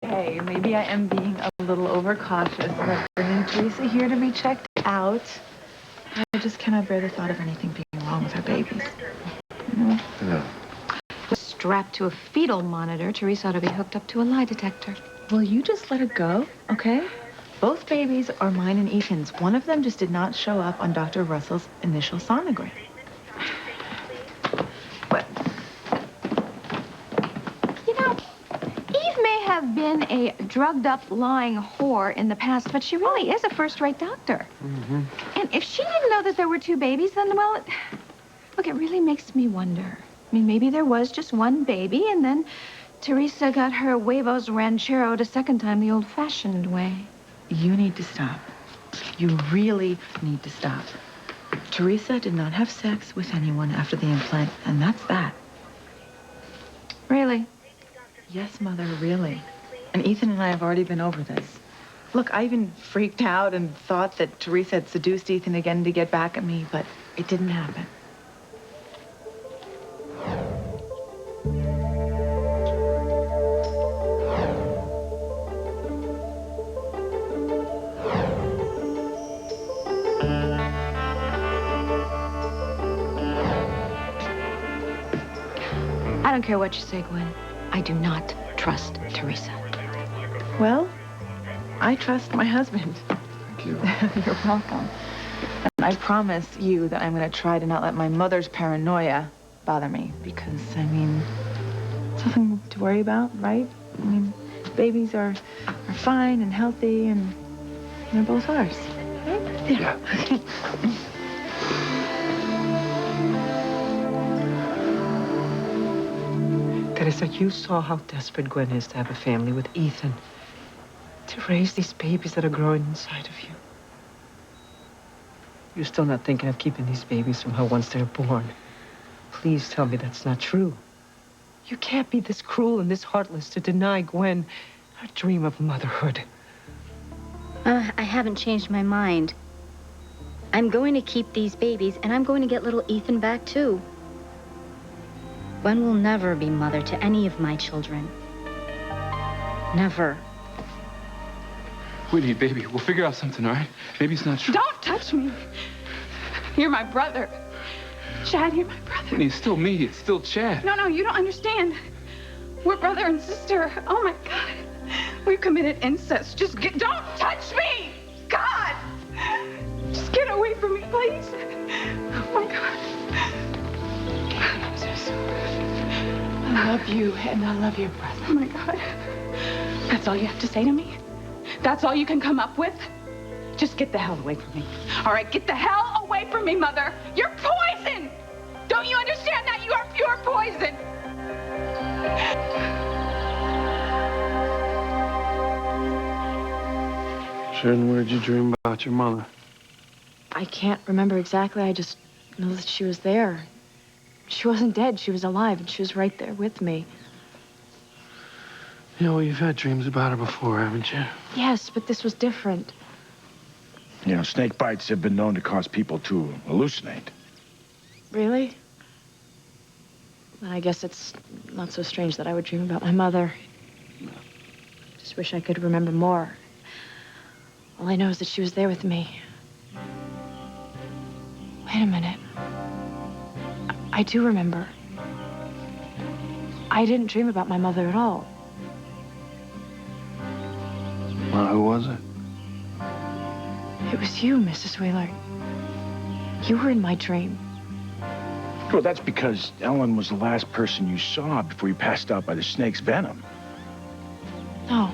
Okay, maybe I am being a little overcautious, but bringing Teresa here to be checked out, I just cannot bear the thought of anything being wrong with our babies. Yeah. Strapped to a fetal monitor, Teresa ought to be hooked up to a lie detector. Will you just let it go, okay? Both babies are mine and Ethan's. One of them just did not show up on Dr. Russell's initial sonogram. What? You know, Eve may have been a drugged-up, lying whore in the past, but she really is a first-rate doctor. Mm-hmm. And if she didn't know that there were two babies, then, well, look, it really makes me wonder. I mean, maybe there was just one baby, and then Teresa got her huevos rancheroed a second time the old-fashioned way. You need to stop. You really need to stop. Teresa did not have sex with anyone after the implant, and that's that. Really? Yes, Mother, really. And Ethan and I have already been over this. Look, I even freaked out and thought that Teresa had seduced Ethan again to get back at me, but it didn't happen. I don't care what you say, Gwen. I do not trust Teresa. Well, I trust my husband. Thank you. You're welcome. And I promise you that I'm going to try to not let my mother's paranoia bother me, because, I mean, it's nothing to worry about, right? I mean, babies are fine and healthy, and they're both ours, right? Yeah. Teresa, you saw how desperate Gwen is to have a family with Ethan. To raise these babies that are growing inside of you. You're still not thinking of keeping these babies from her once they're born. Please tell me that's not true. You can't be this cruel and this heartless to deny Gwen her dream of motherhood. I haven't changed my mind. I'm going to keep these babies, and I'm going to get little Ethan back, too. Gwen will never be mother to any of my children. Never. Whitney, baby, we'll figure out something, all right? Maybe it's not true. Don't touch me. You're my brother. Chad, you're my brother. Whitney, it's still me. It's still Chad. No, you don't understand. We're brother and sister. Oh, my God. We've committed incest. Don't touch me! God! Just get away from me, please. Oh, my God. I'm so sorry. I love you, and I love your brother. Oh, my God. That's all you have to say to me? That's all you can come up with? Just get the hell away from me. All right, get the hell away from me, Mother. You're poison! Don't you understand that? You are pure poison! Sharon, where'd you dream about your mother? I can't remember exactly. I just know that she was there. She wasn't dead. She was alive, and she was right there with me. You know, you've had dreams about her before, haven't you? Yes, but this was different. You know, snake bites have been known to cause people to hallucinate. Really? I guess it's not so strange that I would dream about my mother. Just wish I could remember more. All I know is that she was there with me. Wait a minute. I do remember. I didn't dream about my mother at all. Well, who was it? It was you, Mrs. Wheeler. You were in my dream. Well, that's because Ellen was the last person you saw before you passed out by the snake's venom. No.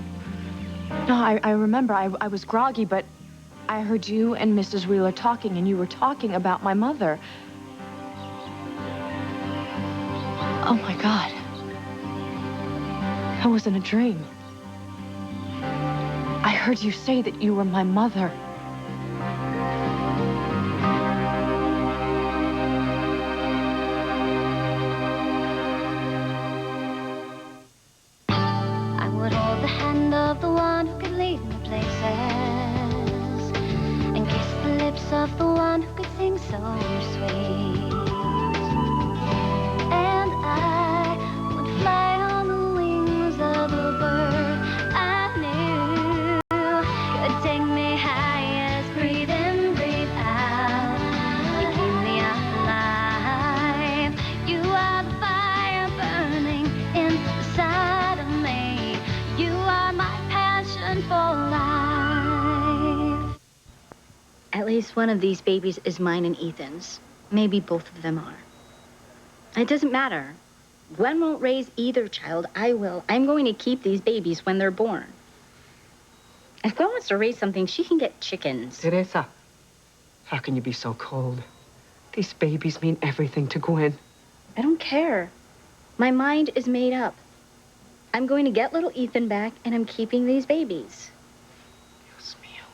No, I remember. I was groggy, but I heard you and Mrs. Wheeler talking, and you were talking about my mother. Oh, my God. That wasn't a dream. I heard you say that you were my mother. I would hold the hand of the one who could lead me places and kiss the lips of the one who could sing so sweet. And I would fly on the wings of a bird. man for life. At least one of these babies is mine and Ethan's. Maybe both of them are. It doesn't matter. Gwen won't raise either child. I will. I'm going to keep these babies when they're born. If Gwen wants to raise something, she can get chickens. Teresa, how can you be so cold? These babies mean everything to Gwen. I don't care. My mind is made up. I'm going to get little Ethan back, and I'm keeping these babies. Dios mío.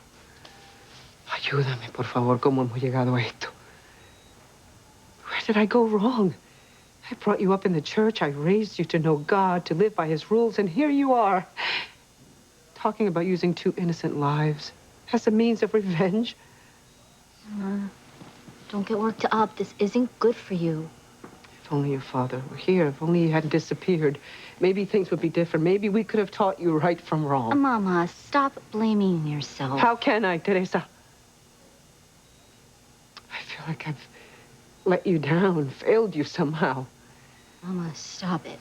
Ayúdame, por favor, ¿cómo hemos llegado a esto? Where did I go wrong? I brought you up in the church. I raised you to know God, to live by his rules, and here you are, talking about using two innocent lives as a means of revenge. Don't get worked up. This isn't good for you. If only your father were here. If only he hadn't disappeared. Maybe things would be different. Maybe we could have taught you right from wrong. Mama, stop blaming yourself. How can I, Teresa? I feel like I've let you down, failed you somehow. Mama, stop it.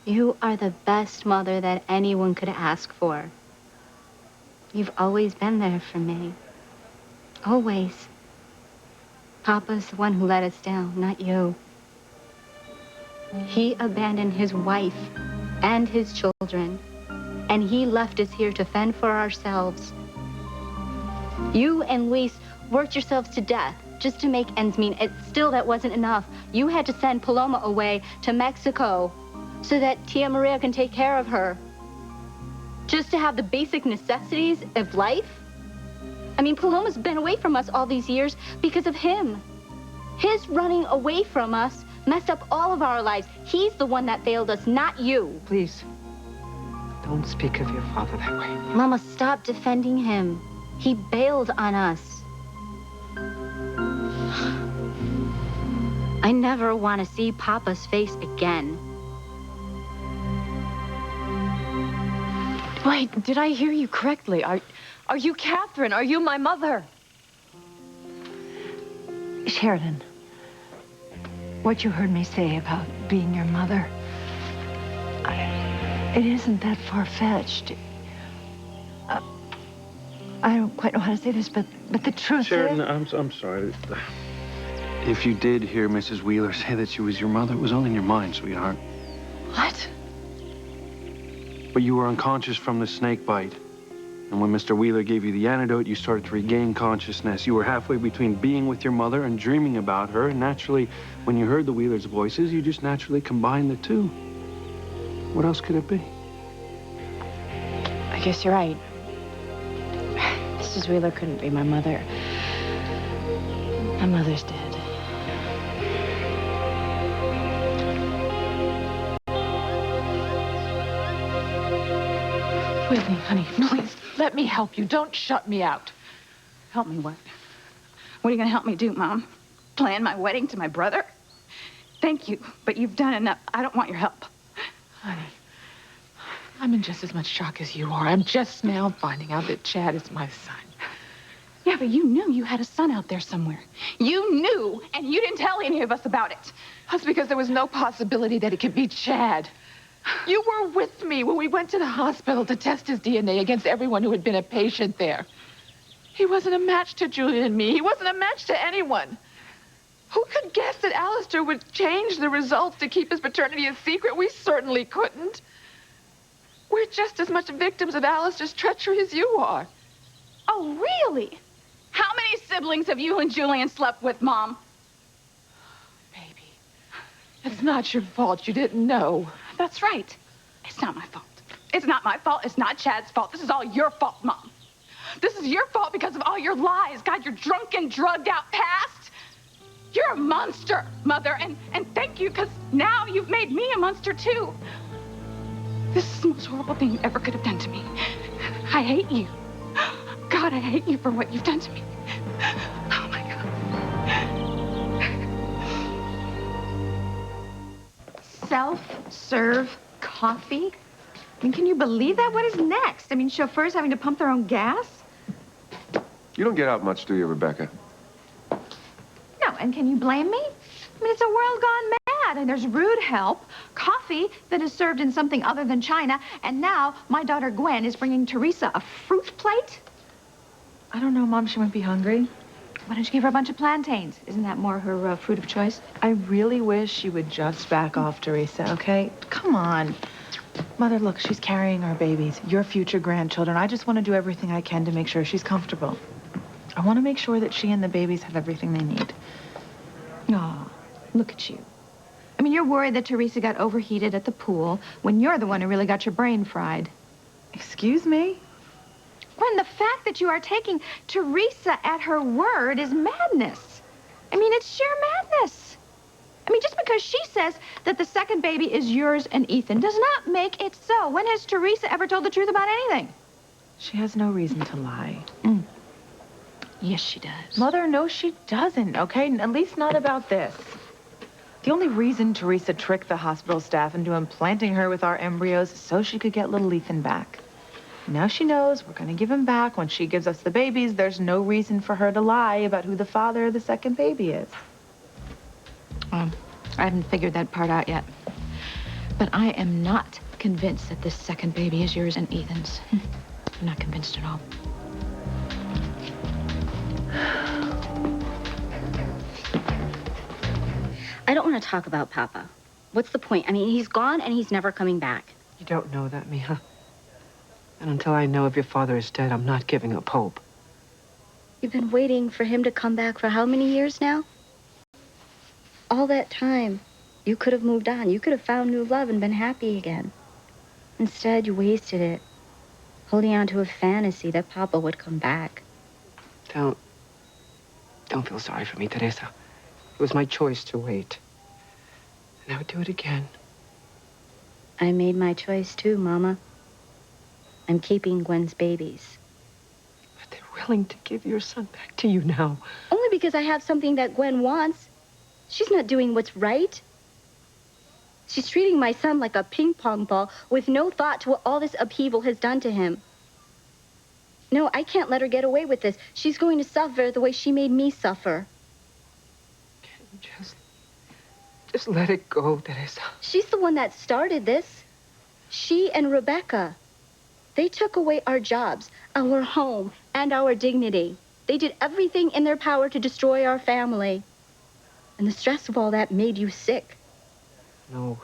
You are the best mother that anyone could ask for. You've always been there for me. Always. Papa's the one who let us down, not you. He abandoned his wife and his children, and he left us here to fend for ourselves. You and Luis worked yourselves to death just to make ends meet. Still, that wasn't enough. You had to send Paloma away to Mexico so that Tia Maria can take care of her. Just to have the basic necessities of life? I mean, Paloma's been away from us all these years because of him. His running away from us messed up all of our lives. He's the one that failed us, not you. Please, don't speak of your father that way. Mama, stop defending him. He bailed on us. I never want to see Papa's face again. Wait, did I hear you correctly? Are you Catherine? Are you my mother? Sheridan, what you heard me say about being your mother, it isn't that far-fetched. I don't quite know how to say this, but the truth Sheridan, is... I'm sorry. If you did hear Mrs. Wheeler say that she was your mother, it was all in your mind, sweetheart. What? But you were unconscious from the snake bite. And when Mr. Wheeler gave you the antidote, you started to regain consciousness. You were halfway between being with your mother and dreaming about her. And naturally, when you heard the Wheelers' voices, you just naturally combined the two. What else could it be? I guess you're right. Mrs. Wheeler couldn't be my mother. My mother's dead. Whitney, honey, please, let me help you. Don't shut me out. Help me what? What are you going to help me do, Mom? Plan my wedding to my brother? Thank you, but you've done enough. I don't want your help. Honey, I'm in just as much shock as you are. I'm just now finding out that Chad is my son. Yeah, but you knew you had a son out there somewhere. You knew, and you didn't tell any of us about it. That's because there was no possibility that it could be Chad. You were with me when we went to the hospital to test his DNA against everyone who had been a patient there. He wasn't a match to Julian and me. He wasn't a match to anyone. Who could guess that Alistair would change the results to keep his paternity a secret? We certainly couldn't. We're just as much victims of Alistair's treachery as you are. Oh, really? How many siblings have you and Julian slept with, Mom? Baby, it's not your fault. You didn't know. That's right. It's not my fault. It's not my fault. It's not Chad's fault. This is all your fault, Mom. This is your fault because of all your lies. God, your drunken, drugged-out past. You're a monster, Mother, and thank you, because now you've made me a monster, too. This is the most horrible thing you ever could have done to me. I hate you. God, I hate you for what you've done to me. Oh, my God. Self-serve coffee? I mean, can you believe that? What is next? I mean, chauffeurs having to pump their own gas? You don't get out much, do you, Rebecca? No, and can you blame me? I mean, it's a world gone that, and there's rude help, coffee that is served in something other than china, and now my daughter Gwen is bringing Teresa a fruit plate? I don't know, Mom. She might be hungry. Why don't you give her a bunch of plantains? Isn't that more her fruit of choice? I really wish she would just back off, Teresa, okay? Come on. Mother, look, she's carrying our babies, your future grandchildren. I just want to do everything I can to make sure she's comfortable. I want to make sure that she and the babies have everything they need. Aw, look at you. I mean, you're worried that Teresa got overheated at the pool when you're the one who really got your brain fried. Excuse me? When the fact that you are taking Teresa at her word is madness. I mean, it's sheer madness. I mean, just because she says that the second baby is yours and Ethan does not make it so. When has Teresa ever told the truth about anything? She has no reason to lie. Yes, she does. Mother, no, she doesn't, okay? At least not about this. The only reason Teresa tricked the hospital staff into implanting her with our embryos is so she could get little Ethan back. Now she knows we're going to give him back when she gives us the babies. There's no reason for her to lie about who the father of the second baby is. I haven't figured that part out yet. But I am not convinced that this second baby is yours and Ethan's. I'm not convinced at all. I don't want to talk about Papa. What's the point? I mean, he's gone and he's never coming back. You don't know that, Mija. And until I know if your father is dead, I'm not giving up hope. You've been waiting for him to come back for how many years now? All that time, you could have moved on. You could have found new love and been happy again. Instead, you wasted it, holding on to a fantasy that Papa would come back. Don't feel sorry for me, Teresa. It was my choice to wait. And I would do it again. I made my choice too, Mama. I'm keeping Gwen's babies. But they're willing to give your son back to you now. Only because I have something that Gwen wants. She's not doing what's right. She's treating my son like a ping pong ball with no thought to what all this upheaval has done to him. No, I can't let her get away with this. She's going to suffer the way she made me suffer. Can you just let it go, Teresa? She's the one that started this. She and Rebecca. They took away our jobs, our home, and our dignity. They did everything in their power to destroy our family. And the stress of all that made you sick. No,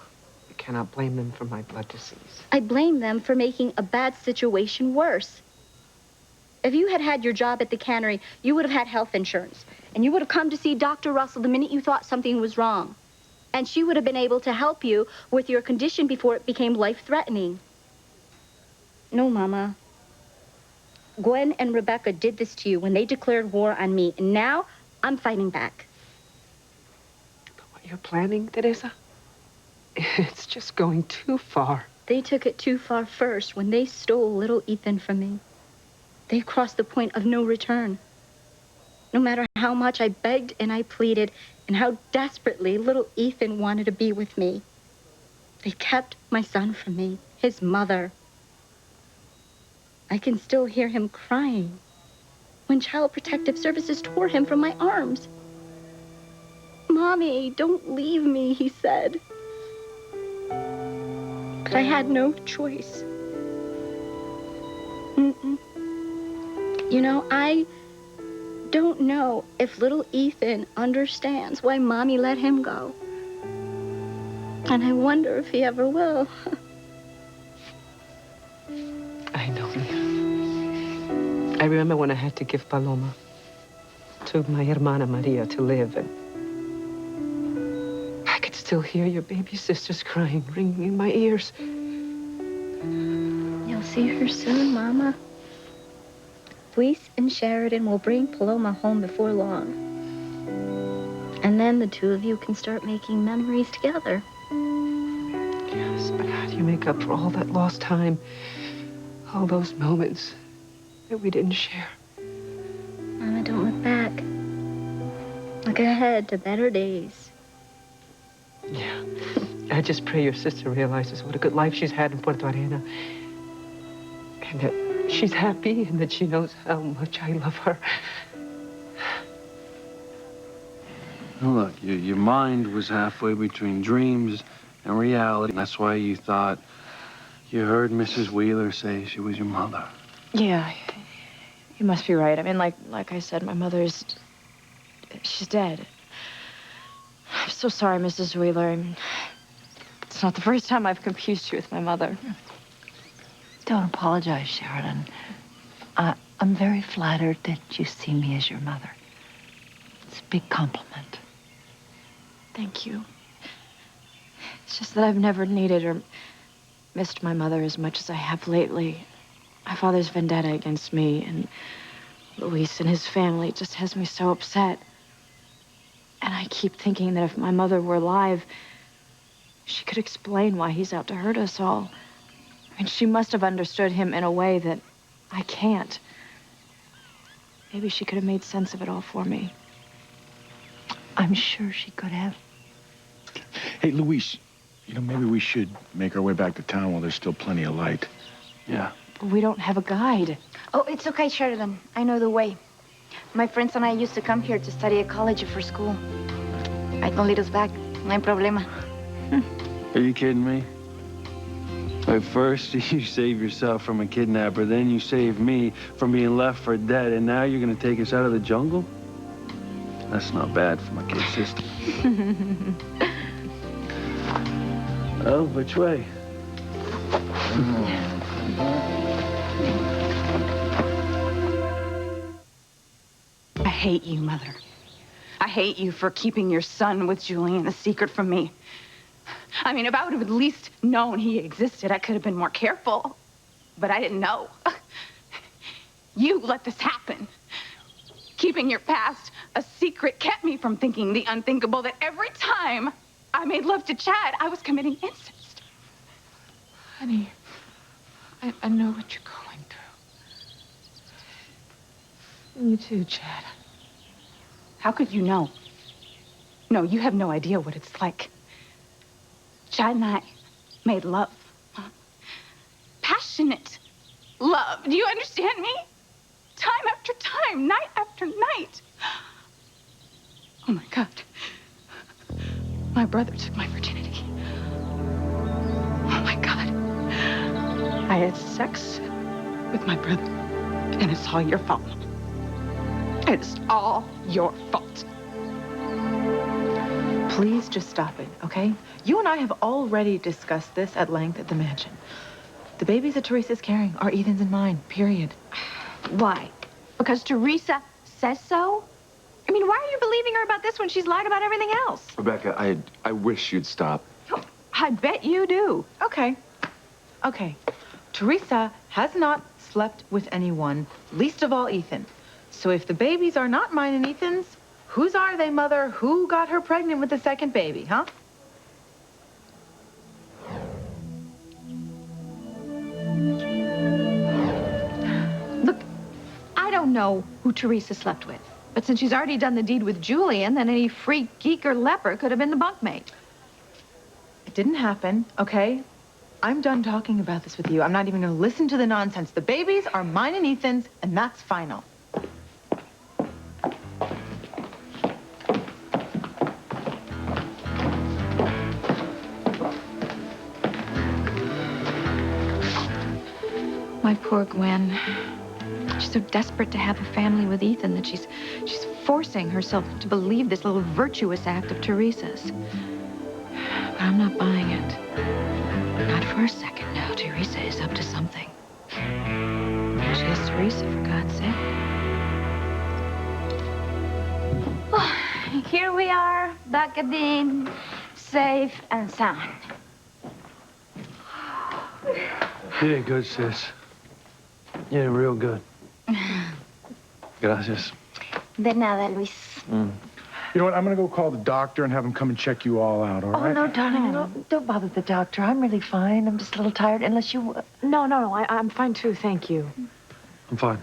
you cannot blame them for my blood disease. I blame them for making a bad situation worse. If you had had your job at the cannery, you would have had health insurance. And you would have come to see Dr. Russell the minute you thought something was wrong. And she would have been able to help you with your condition before it became life-threatening. No, Mama. Gwen and Rebecca did this to you when they declared war on me. And now, I'm fighting back. But what you're planning, Teresa, it's just going too far. They took it too far first when they stole little Ethan from me. They crossed the point of no return. No matter how much I begged and I pleaded, and how desperately little Ethan wanted to be with me, they kept my son from me, his mother. I can still hear him crying when Child Protective Services tore him from my arms. Mommy, don't leave me, he said. But I had no choice. You know, I don't know if little Ethan understands why Mommy let him go. And I wonder if he ever will. I know, Mija. I remember when I had to give Paloma to my hermana Maria to live, and I could still hear your baby sisters crying, ringing in my ears. You'll see her soon, Mama. Luis and Sheridan will bring Paloma home before long. And then the two of you can start making memories together. Yes, but how do you make up for all that lost time? All those moments that we didn't share? Mama, don't look back. Look ahead to better days. Yeah. I just pray your sister realizes what a good life she's had in Puerto Arena. And that she's happy and that she knows how much I love her. Look, your mind was halfway between dreams and reality. That's why you thought you heard Mrs. Wheeler say she was your mother. Yeah, you must be right. I mean, like I said, my mother's... she's dead. I'm so sorry, Mrs. Wheeler. It's not the first time I've confused you with my mother. Don't apologize, Sheridan. I'm very flattered that you see me as your mother. It's a big compliment. Thank you. It's just that I've never needed or missed my mother as much as I have lately. My father's vendetta against me and Luis and his family just has me so upset. And I keep thinking that if my mother were alive, she could explain why he's out to hurt us all. I mean, she must have understood him in a way that I can't. Maybe she could have made sense of it all for me. I'm sure she could have. Hey, Luis, maybe we should make our way back to town while there's still plenty of light. Yeah. But we don't have a guide. Oh, it's okay, Sheridan. I know the way. My friends and I used to come here to study at college or for school. I can lead us back. No hay problema. Are you kidding me? Like first you save yourself from a kidnapper, then you save me from being left for dead, and now you're gonna take us out of the jungle? That's not bad for my kid sister. Oh, which way? I hate you, Mother. I hate you for keeping your son with Julian a secret from me. I mean, if I would have at least known he existed, I could have been more careful. But I didn't know. You let this happen. Keeping your past a secret kept me from thinking the unthinkable, that every time I made love to Chad, I was committing incest. Honey, I know what you're going through. You too, Chad. How could you know? No, you have no idea what it's like. Chad and I made love. Passionate love. Do you understand me? Time after time, night after night. Oh my God. My brother took my virginity. Oh my God. I had sex with my brother, and it's all your fault. It's all your fault. Please just stop it, okay? You and I have already discussed this at length at the mansion. The babies that Teresa's carrying are Ethan's and mine, period. Why? Because Teresa says so? I mean, why are you believing her about this when she's lied about everything else? Rebecca, I wish you'd stop. I bet you do. Okay. Okay. Teresa has not slept with anyone, least of all Ethan. So if the babies are not mine and Ethan's, whose are they, Mother? Who got her pregnant with the second baby, huh? Look, I don't know who Teresa slept with. But since she's already done the deed with Julian, then any freak, geek, or leper could have been the bunkmate. It didn't happen, okay? I'm done talking about this with you. I'm not even going to listen to the nonsense. The babies are mine and Ethan's, and that's final. My poor Gwen. She's so desperate to have a family with Ethan that she's forcing herself to believe this little virtuous act of Teresa's. But I'm not buying it. Not for a second. No, Teresa is up to something. She is Teresa, for God's sake. Oh, here we are, back at the inn, safe and sound. Yeah, good, sis. Yeah, real good. Gracias. De nada, Luis. You know what? I'm going to go call the doctor and have him come and check you all out, all right? Oh, no, darling, don't bother the doctor. I'm really fine. I'm just a little tired, unless you... No, I'm fine too, thank you. I'm fine.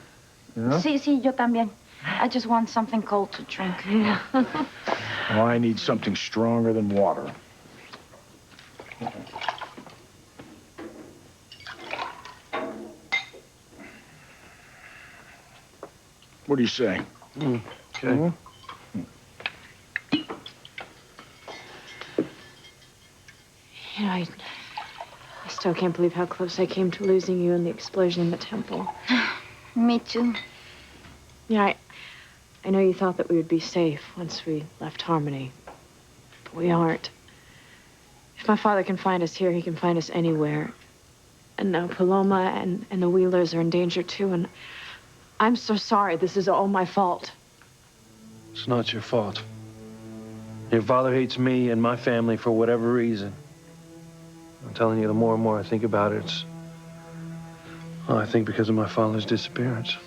Yeah? Sí, yo también. I just want something cold to drink. Yeah. Well, I need something stronger than water. What do you say? Okay. You know, I still can't believe how close I came to losing you in the explosion in the temple. Me too. Yeah, I know you thought that we would be safe once we left Harmony, but we aren't. If my father can find us here, he can find us anywhere. And now Paloma and the Wheelers are in danger too, and I'm so sorry. This is all my fault. It's not your fault. Your father hates me and my family for whatever reason. I'm telling you, the more and more I think about it, I think because of my father's disappearance.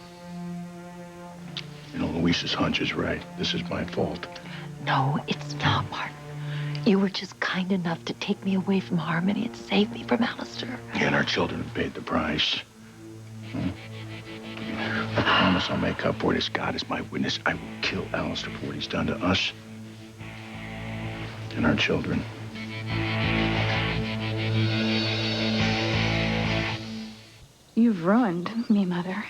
You know, Luis's hunch is right. This is my fault. No, it's not, Martin. You were just kind enough to take me away from Harmony and save me from Alistair. Yeah, and our children have paid the price. I promise I'll make up for it as God is my witness. I will kill Alistair for what he's done to us and our children. You've ruined me, Mother.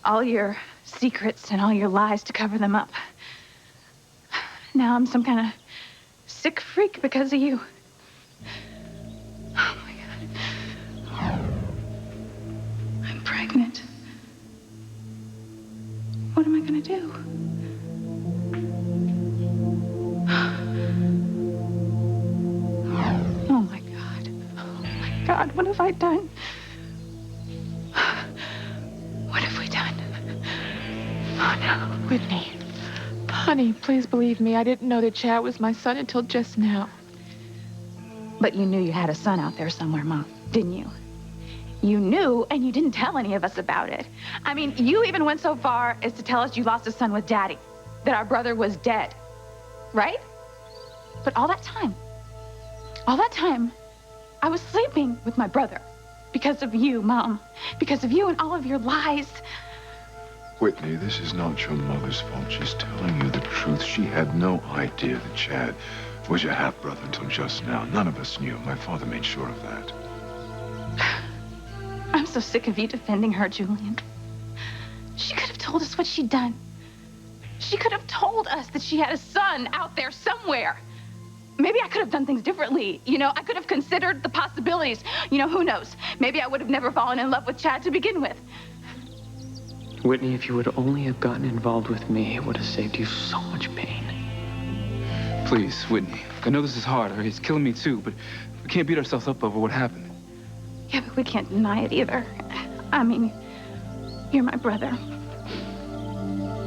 All your secrets and all your lies to cover them up. Now I'm some kind of sick freak because of you. Oh, my God. I'm pregnant. What am I gonna do? Oh, my God. Oh, my God, what have I done? What have we done? Oh, no. Whitney, honey, please believe me. I didn't know that Chad was my son until just now. But you knew you had a son out there somewhere, Mom, didn't you? You knew, and you didn't tell any of us about it. I mean, you even went so far as to tell us you lost a son with Daddy, that our brother was dead, right? But all that time, I was sleeping with my brother because of you, Mom, because of you and all of your lies. Whitney, this is not your mother's fault. She's telling you the truth. She had no idea that Chad was your half-brother until just now. None of us knew. My father made sure of that. I'm so sick of you defending her, Julian. She could have told us what she'd done. She could have told us that she had a son out there somewhere. Maybe I could have done things differently. You know, I could have considered the possibilities. You know, who knows? Maybe I would have never fallen in love with Chad to begin with. Whitney, if you would only have gotten involved with me, it would have saved you so much pain. Please, Whitney. I know this is hard. It's killing me too, but we can't beat ourselves up over what happened. Yeah, but we can't deny it either. I mean, you're my brother.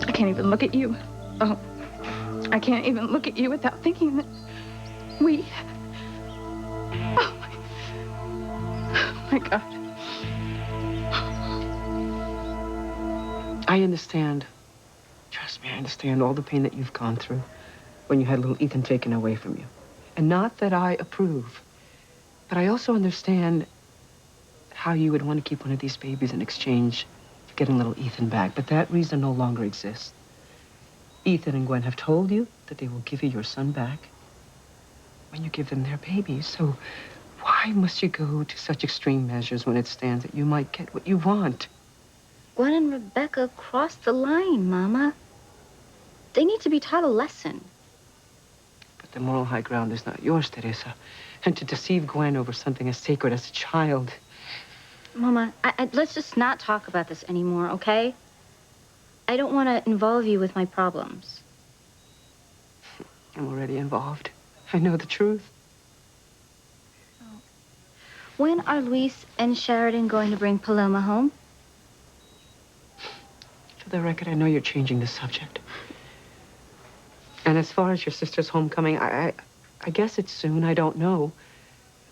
I can't even look at you. Oh, I can't even look at you without thinking that we... Oh, my God. I understand. Trust me, I understand all the pain that you've gone through when you had little Ethan taken away from you. And not that I approve, but I also understand how you would want to keep one of these babies in exchange for getting little Ethan back. But that reason no longer exists. Ethan and Gwen have told you that they will give you your son back when you give them their babies. So why must you go to such extreme measures when it stands that you might get what you want? Gwen and Rebecca crossed the line, Mama. They need to be taught a lesson. But the moral high ground is not yours, Teresa. And to deceive Gwen over something as sacred as a child... Mama, let's just not talk about this anymore, okay? I don't want to involve you with my problems. I'm already involved. I know the truth. When are Luis and Sheridan going to bring Paloma home? For the record, I know you're changing the subject. And as far as your sister's homecoming, I guess it's soon. I don't know.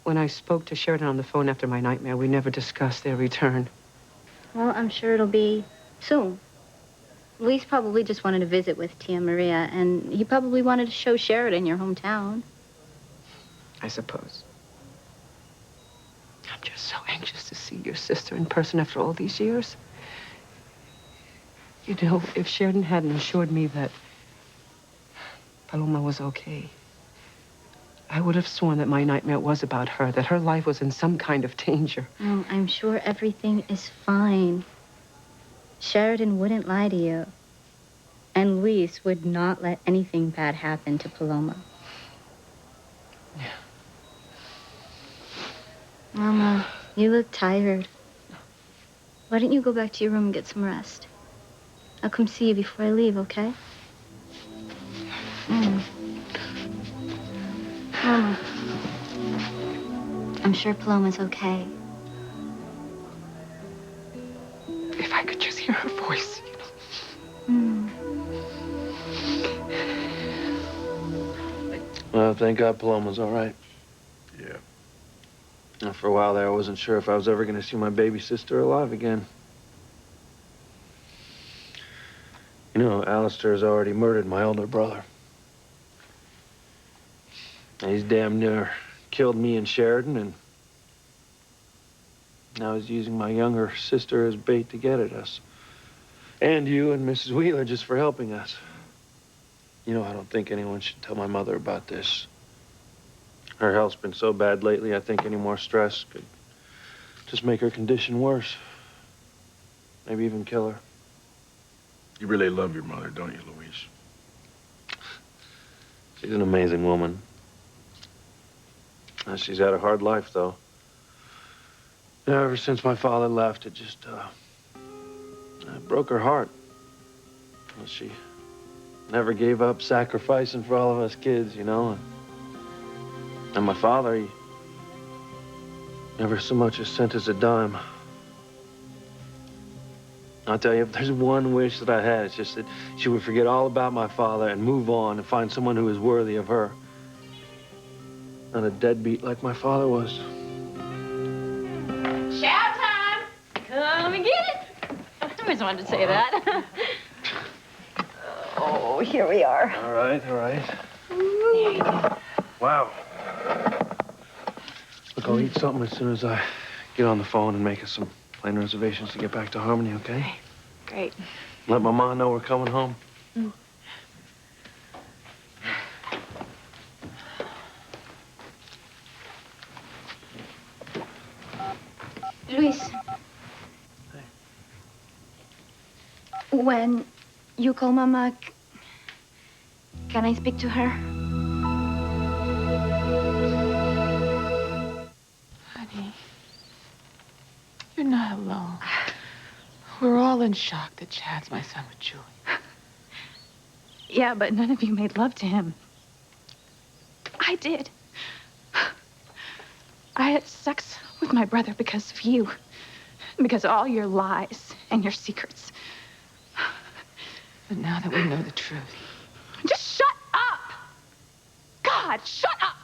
When I spoke to Sheridan on the phone after my nightmare, we never discussed their return. Well, I'm sure it'll be soon. Luis probably just wanted to visit with Tia Maria, and he probably wanted to show Sheridan your hometown. I suppose. I'm just so anxious to see your sister in person after all these years. You know, if Sheridan hadn't assured me that Paloma was okay, I would have sworn that my nightmare was about her, that her life was in some kind of danger. Oh, I'm sure everything is fine. Sheridan wouldn't lie to you. And Luis would not let anything bad happen to Paloma. Yeah. Mama, you look tired. Why don't you go back to your room and get some rest? I'll come see you before I leave, okay? Mama. I'm sure Paloma's okay. If I could just hear her voice, you know. Well, thank God Paloma's all right. Yeah. And for a while there, I wasn't sure if I was ever going to see my baby sister alive again. You know, Alistair has already murdered my older brother. And he's damn near killed me and Sheridan, and now he's using my younger sister as bait to get at us. And you and Mrs. Wheeler just for helping us. You know, I don't think anyone should tell my mother about this. Her health's been so bad lately, I think any more stress could just make her condition worse. Maybe even kill her. You really love your mother, don't you, Louise? She's an amazing woman. She's had a hard life, though. Ever since my father left, it just broke her heart. Well, she never gave up sacrificing for all of us kids, you know. And my father, he never so much as sent us a dime. I'll tell you, if there's one wish that I had, it's just that she would forget all about my father and move on and find someone who is worthy of her. Not a deadbeat like my father was. Shout time! Come and get it! I always wanted to say that. Oh, here we are. All right, all right. There you go. Wow. Look, I'll eat something as soon as I get on the phone and make us some plane reservations to get back to Harmony, okay? Great. Let my mom know we're coming home. Luis. When you call Mama, can I speak to her? Honey, you're not alone. We're all in shock that Chad's my son with Julie. Yeah, but none of you made love to him. I did. I had sex with my brother because of you. Because of all your lies and your secrets. But now that we know the truth, Just shut up! God, shut up!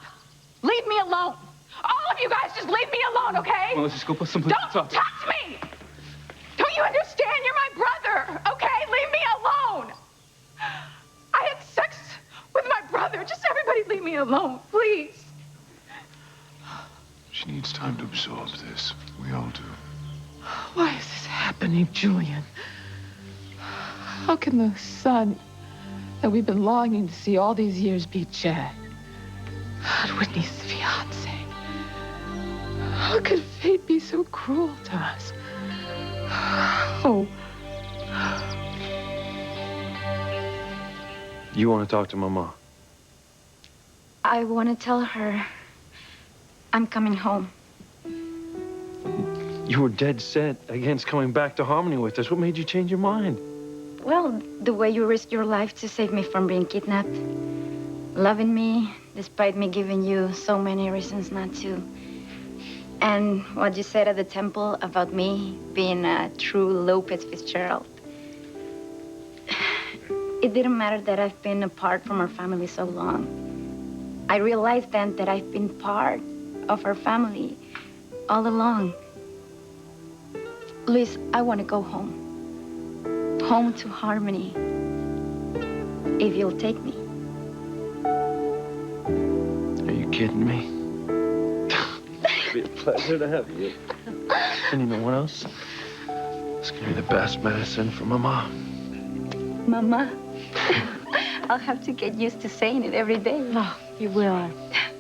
Leave me alone! All of you guys, just leave me alone, okay? Well, let's just go put some place to Don't talk. touch me! Don't you understand? You're my brother, okay? Leave me alone! I had sex with my brother. Just everybody leave me alone, please. She needs time to absorb this. We all do. why is this happening, Julian? How can the son that we've been longing to see all these years be Chad? Whitney's fiance. How could fate be so cruel to us? Oh. You want to talk to Mama? I want to tell her I'm coming home. You were dead set against coming back to Harmony with us. What made you change your mind? Well, the way you risked your life to save me from being kidnapped. Loving me, despite me giving you so many reasons not to. And what you said at the temple about me being a true Lopez Fitzgerald. It didn't matter that I've been apart from our family so long. I realized then that I've been part of our family all along. Luis, I want to go home. Home to Harmony. If you'll take me. Are you kidding me? It'd be a pleasure to have you. And you know what else? It's gonna be the best medicine for Mama. Mama. I'll have to get used to saying it every day. Oh, you will.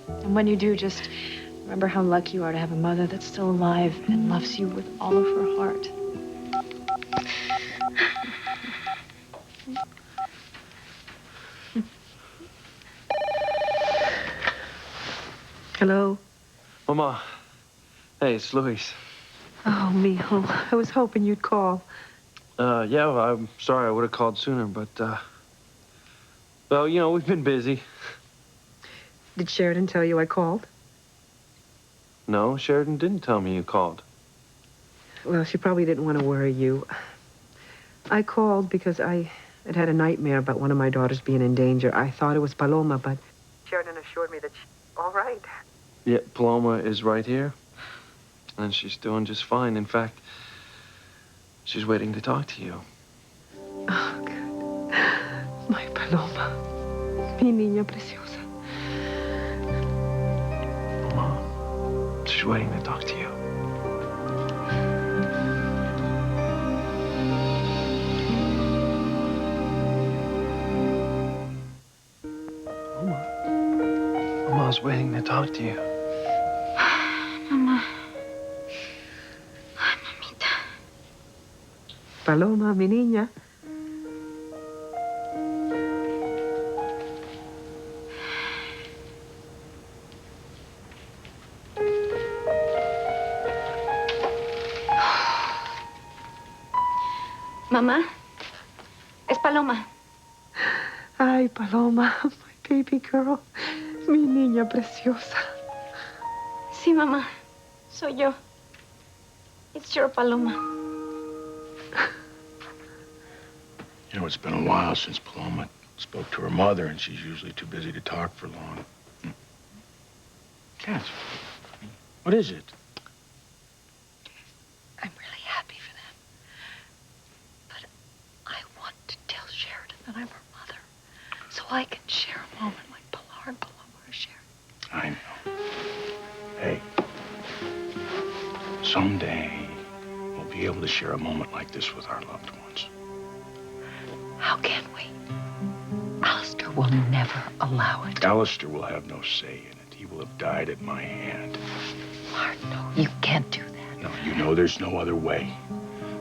And when you do, just remember how lucky you are to have a mother that's still alive and loves you with all of her heart. Hello? Mama, Hey, it's Luis. Oh, mijo, I was hoping you'd call. Yeah, well, I'm sorry I would have called sooner, but, well, you know, we've been busy. Did Sheridan tell you I called? No, Sheridan didn't tell me you called. Well, she probably didn't want to worry you. I called because I had had a nightmare about one of my daughters being in danger. I thought it was Paloma, but Sheridan assured me that she's all right. Yeah, Paloma is right here. And she's doing just fine. In fact, she's waiting to talk to you. Oh, good. My Paloma. Mi niña preciosa. Mama, she's waiting to talk to you. Mama's waiting to talk to you. Mama. Paloma, mi niña. Mamá, es Paloma. Ay, Paloma, my baby girl. Mi niña preciosa. Sí, mamá. Soy yo. It's your Paloma. You know, it's been a while since Paloma spoke to her mother, and she's usually too busy to talk for long. Cat, what is it? I'm really happy for them. But I want to tell Sheridan that I'm her mother, so I can share a moment like Pilar and Paloma are sharing. I know. Hey, someday we'll be able to share a moment like this with our loved ones. How can we? Alistair will never allow it. Alistair will have no say in it. He will have died at my hand. Mark, no, you can't do that. No, you know there's no other way.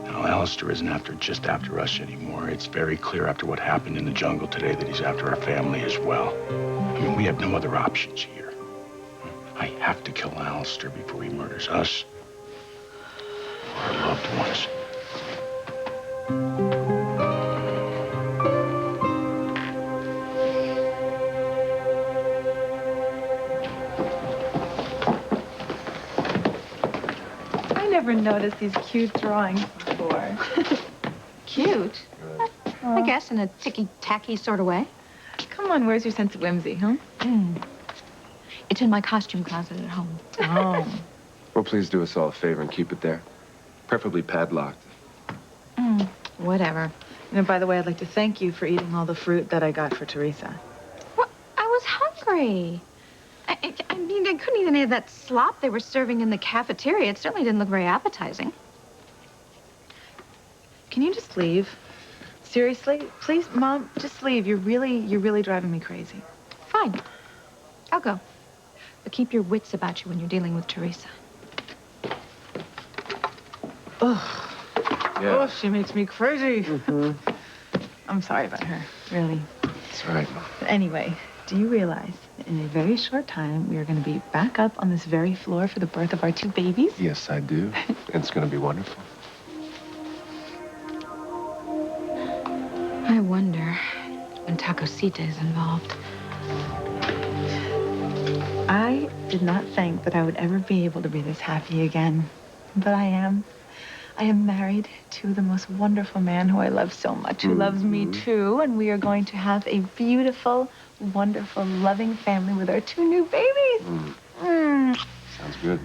Now, Alistair isn't just after us anymore. It's very clear after what happened in the jungle today that he's after our family as well. I mean, we have no other options here. I have to kill Alistair before he murders us or our loved ones. I never noticed these cute drawings before. Cute. I guess in a ticky-tacky sort of way. Come on, where's your sense of whimsy, huh? It's in my costume closet at home. Oh. Well, please do us all a favor and keep it there. Preferably padlocked. Whatever. And by the way, I'd like to thank you for eating all the fruit that I got for Teresa. Well, I was hungry. I mean, I couldn't eat any of that slop they were serving in the cafeteria. It certainly didn't look very appetizing. Can you just leave? Seriously? Please, Mom, just leave. You're really driving me crazy. Fine. I'll go. But keep your wits about you when you're dealing with Teresa. Ugh. Yeah. Oh, she makes me crazy. I'm sorry about her, really. That's right. But anyway, do you realize that in a very short time, we are going to be back up on this very floor for the birth of our 2 babies? Yes, I do. It's going to be wonderful. I wonder when Tacosita is involved. I did not think that I would ever be able to be this happy again, but I am. I am married to the most wonderful man who I love so much, who loves me too, and we are going to have a beautiful, wonderful, loving family with our 2 new babies. Sounds good.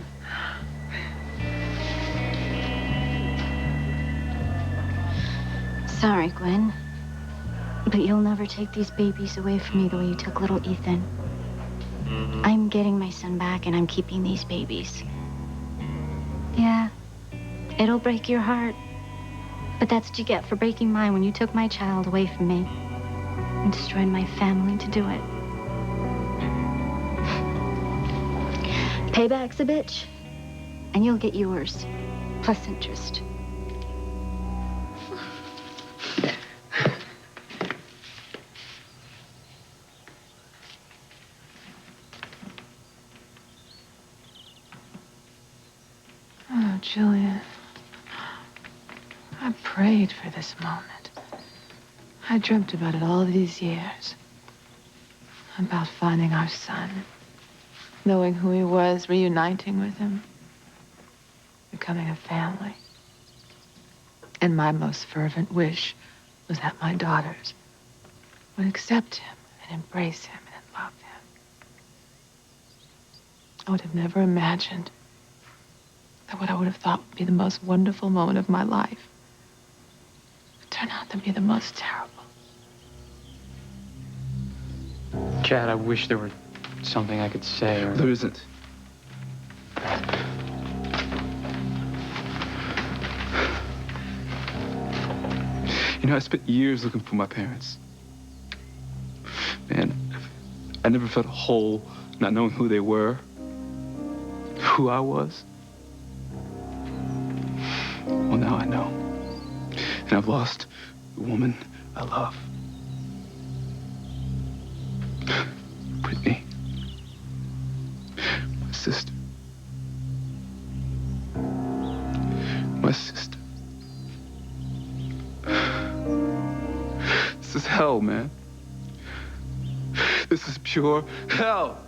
Sorry, Gwen. But you'll never take these babies away from me the way you took little Ethan. I'm getting my son back, and I'm keeping these babies. Yeah, it'll break your heart. But that's what you get for breaking mine when you took my child away from me and destroyed my family to do it. Payback's a bitch, and you'll get yours, plus interest. Julian, I prayed for this moment. I dreamt about it all these years. About finding our son, knowing who he was, reuniting with him, becoming a family. And my most fervent wish was that my daughters would accept him and embrace him and love him. I would have never imagined that what I would have thought would be the most wonderful moment of my life would turn out to be the most terrible. Chad, I wish there were something I could say or... There isn't. You know, I spent years looking for my parents. Man, I never felt whole not knowing who they were, who I was. Well, now I know. And I've lost the woman I love. Whitney. My sister. My sister. This is hell, man. This is pure hell.